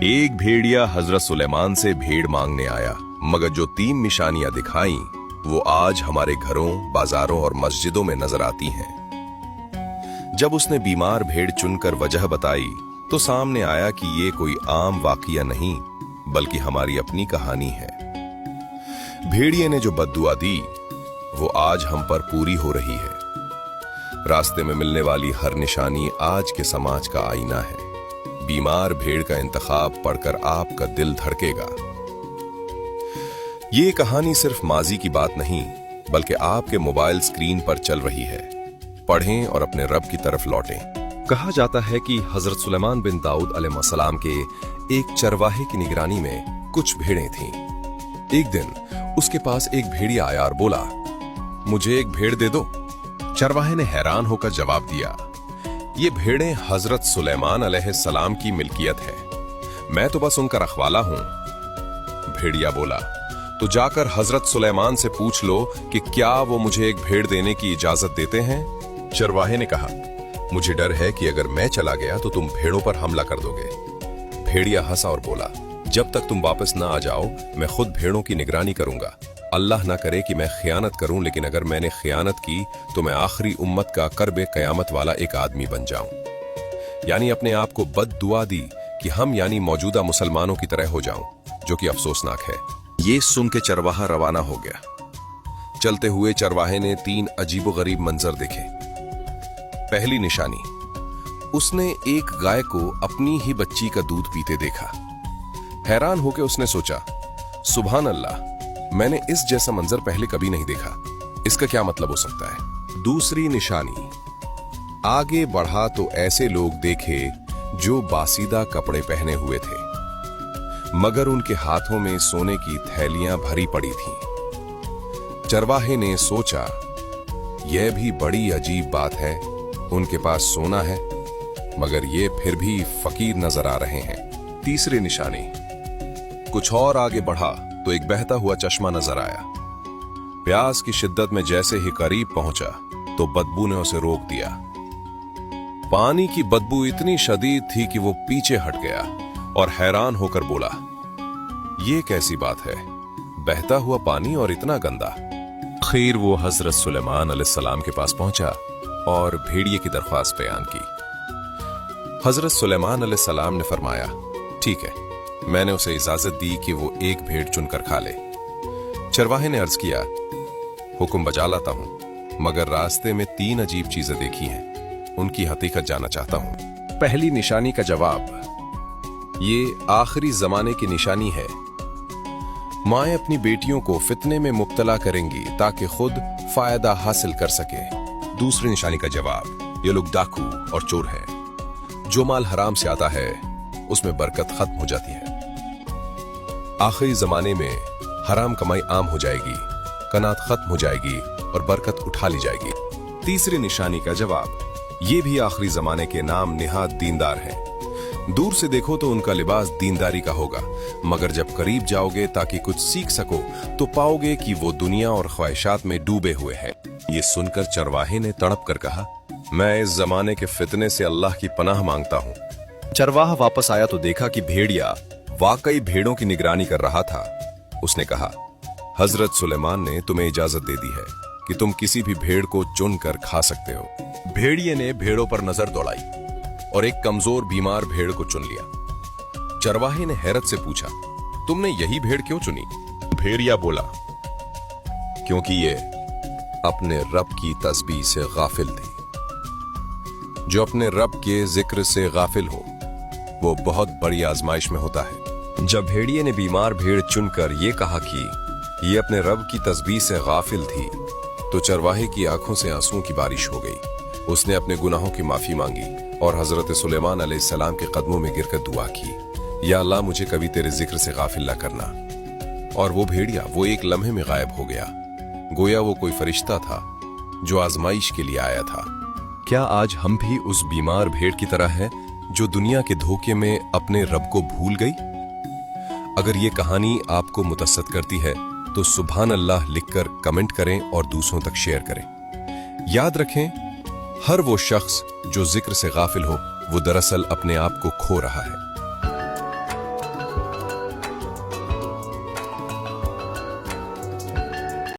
एक भेड़िया हजरत सुलेमान से भेड़ मांगने आया, मगर जो 3 निशानियां दिखाई वो आज हमारे घरों, बाजारों और मस्जिदों में नजर आती हैं। जब उसने बीमार भेड़ चुनकर वजह बताई तो सामने आया कि ये कोई आम वाकया नहीं बल्कि हमारी अपनी कहानी है। भेड़िए ने जो बद्दुआ दी वो आज हम पर पूरी हो रही है। रास्ते में मिलने वाली हर निशानी आज के समाज का आईना है। बीमार भेड़ का इंतखाब पढ़कर आपका दिल धड़केगा। ये कहानी सिर्फ माजी की बात नहीं बल्कि आपके मोबाइल स्क्रीन पर चल रही है। पढ़ें और अपने रब की तरफ लौटें। कहा जाता है कि हजरत सुलेमान बिन दाऊद अलैहिस्सलाम के एक चरवाहे की निगरानी में कुछ भेड़ें थीं। एक दिन उसके पास एक भेड़िया आया और बोला, मुझे एक भेड़ दे दो। चरवाहे ने हैरान होकर जवाब दिया, ये भेड़ें हजरत सुलेमान अलैहिस्सलाम की मिल्कियत है, मैं तो बस उनका रखवाला हूं। भेड़िया बोला, तो जाकर हजरत सुलेमान से पूछ लो कि क्या वो मुझे एक भेड़ देने की इजाजत देते हैं। चरवाहे ने कहा, मुझे डर है कि अगर मैं चला गया तो तुम भेड़ों पर हमला कर दोगे। भेड़िया हंसा और बोला, जब तक तुम वापस ना आ जाओ मैं खुद भेड़ों की निगरानी करूंगा। अल्लाह ना करे कि मैं खियानत करूं, लेकिन अगर मैंने खियानत की तो मैं आखिरी उम्मत का कर्बे कयामत वाला एक आदमी बन जाऊं। यानी अपने आप को बद दुआ दी कि हम यानी मौजूदा मुसलमानों की तरह हो जाऊं, जो कि अफसोसनाक है। ये सुन के चरवाहा रवाना हो गया। चलते हुए चरवाहे ने 3 अजीबोगरीब मंजर देखे। पहली निशानी, उसने एक गाय को अपनी ही बच्ची का दूध पीते देखा। हैरान होकर उसने सोचा, सुभान अल्लाह, मैंने इस जैसा मंजर पहले कभी नहीं देखा, इसका क्या मतलब हो सकता है। दूसरी निशानी, आगे बढ़ा तो ऐसे लोग देखे जो बासीदा कपड़े पहने हुए थे मगर उनके हाथों में सोने की थैलियां भरी पड़ी थीं। चरवाहे ने सोचा, यह भी बड़ी अजीब बात है, उनके पास सोना है मगर ये फिर भी फकीर नजर आ रहे हैं। तीसरी निशानी, कुछ और आगे बढ़ा तो एक बहता हुआ चश्मा नजर आया। प्यास की शिद्दत में जैसे ही करीब पहुंचा तो बदबू ने उसे रोक दिया। पानी की बदबू इतनी शदीद थी कि वो पीछे हट गया और हैरान होकर बोला, ये कैसी बात है, बहता हुआ पानी और इतना गंदा। खैर वो हजरत सुलेमान अलैहिस्सलाम के पास पहुंचा और भेड़िए की दरख्वास्त बयान की। हजरत सुलेमान अलैहिस्सलाम ने फरमाया, ठीक है, मैंने उसे इजाजत दी कि वो एक भेड़ चुनकर खा ले। चरवाहे ने अर्ज किया, हुक्म बजा लाता हूं, मगर रास्ते में 3 अजीब चीजें देखी हैं, उनकी हकीकत जानना चाहता हूं। पहली निशानी का जवाब, ये आखिरी जमाने की निशानी है। माएं अपनी बेटियों को फितने में मुब्तला करेंगी ताकि खुद फायदा हासिल कर सके। दूसरी निशानी का जवाब, ये लोग डाकू और चोर हैं। जो माल हराम से आता है उसमें बरकत खत्म हो जाती है। आखिरी जमाने में हराम कमाई आम हो जाएगी, कनात खत्म हो जाएगी और बरकत उठा ली जाएगी। तीसरी निशानी का जवाब, ये भी आखिरी जमाने के नाम निहात दीनदार हैं। दूर से देखो तो उनका लिबास दीनदारी का होगा, मगर जब करीब जाओगे ताकि कुछ सीख सको तो पाओगे कि वो दुनिया और ख्वाहिशात में डूबे हुए हैं। ये सुनकर चरवाहे ने तड़प कर कहा, मैं इस जमाने के फितने से अल्लाह की पनाह मांगता हूँ। चरवाहा वापस आया तो देखा कि भेड़िया वाकई भेड़ों की निगरानी कर रहा था। उसने कहा, हजरत सुलेमान ने तुम्हें इजाजत दे दी है कि तुम किसी भी भेड़ को चुनकर खा सकते हो। भेड़िए ने भेड़ों पर नजर दौड़ाई और एक कमजोर बीमार भेड़ को चुन लिया। चरवाहे ने हैरत से पूछा, तुमने यही भेड़ क्यों चुनी? भेड़िया बोला, क्योंकि ये अपने रब की तस्बीह से गाफिल थी। जो अपने रब के जिक्र से गाफिल हो वो बहुत बड़ी आजमाइश में होता है। जब भेड़िए ने बीमार भेड़ चुनकर ये कहा कि ये अपने रब की तस्बीह से गाफिल थी तो चरवाहे की आंखों से आंसुओं की बारिश हो गई। उसने अपने गुनाहों की माफी मांगी और हजरत सुलेमान अलैहिस्सलाम के कदमों में गिरकर दुआ की, या अल्लाह मुझे कभी तेरे जिक्र से गाफिल ना करना। और वो भेड़िया वो एक लम्हे में गायब हो गया, गोया वो कोई फरिश्ता था जो आजमाइश के लिए आया था। क्या आज हम भी उस बीमार भेड़ की तरह हैं जो दुनिया के धोखे में अपने रब को भूल गई? अगर ये कहानी आपको मुतअस्सिर करती है तो सुभान अल्लाह लिखकर कमेंट करें और दूसरों तक शेयर करें। याद रखें, हर वो शख्स जो जिक्र से गाफिल हो वो दरअसल अपने आप को खो रहा है।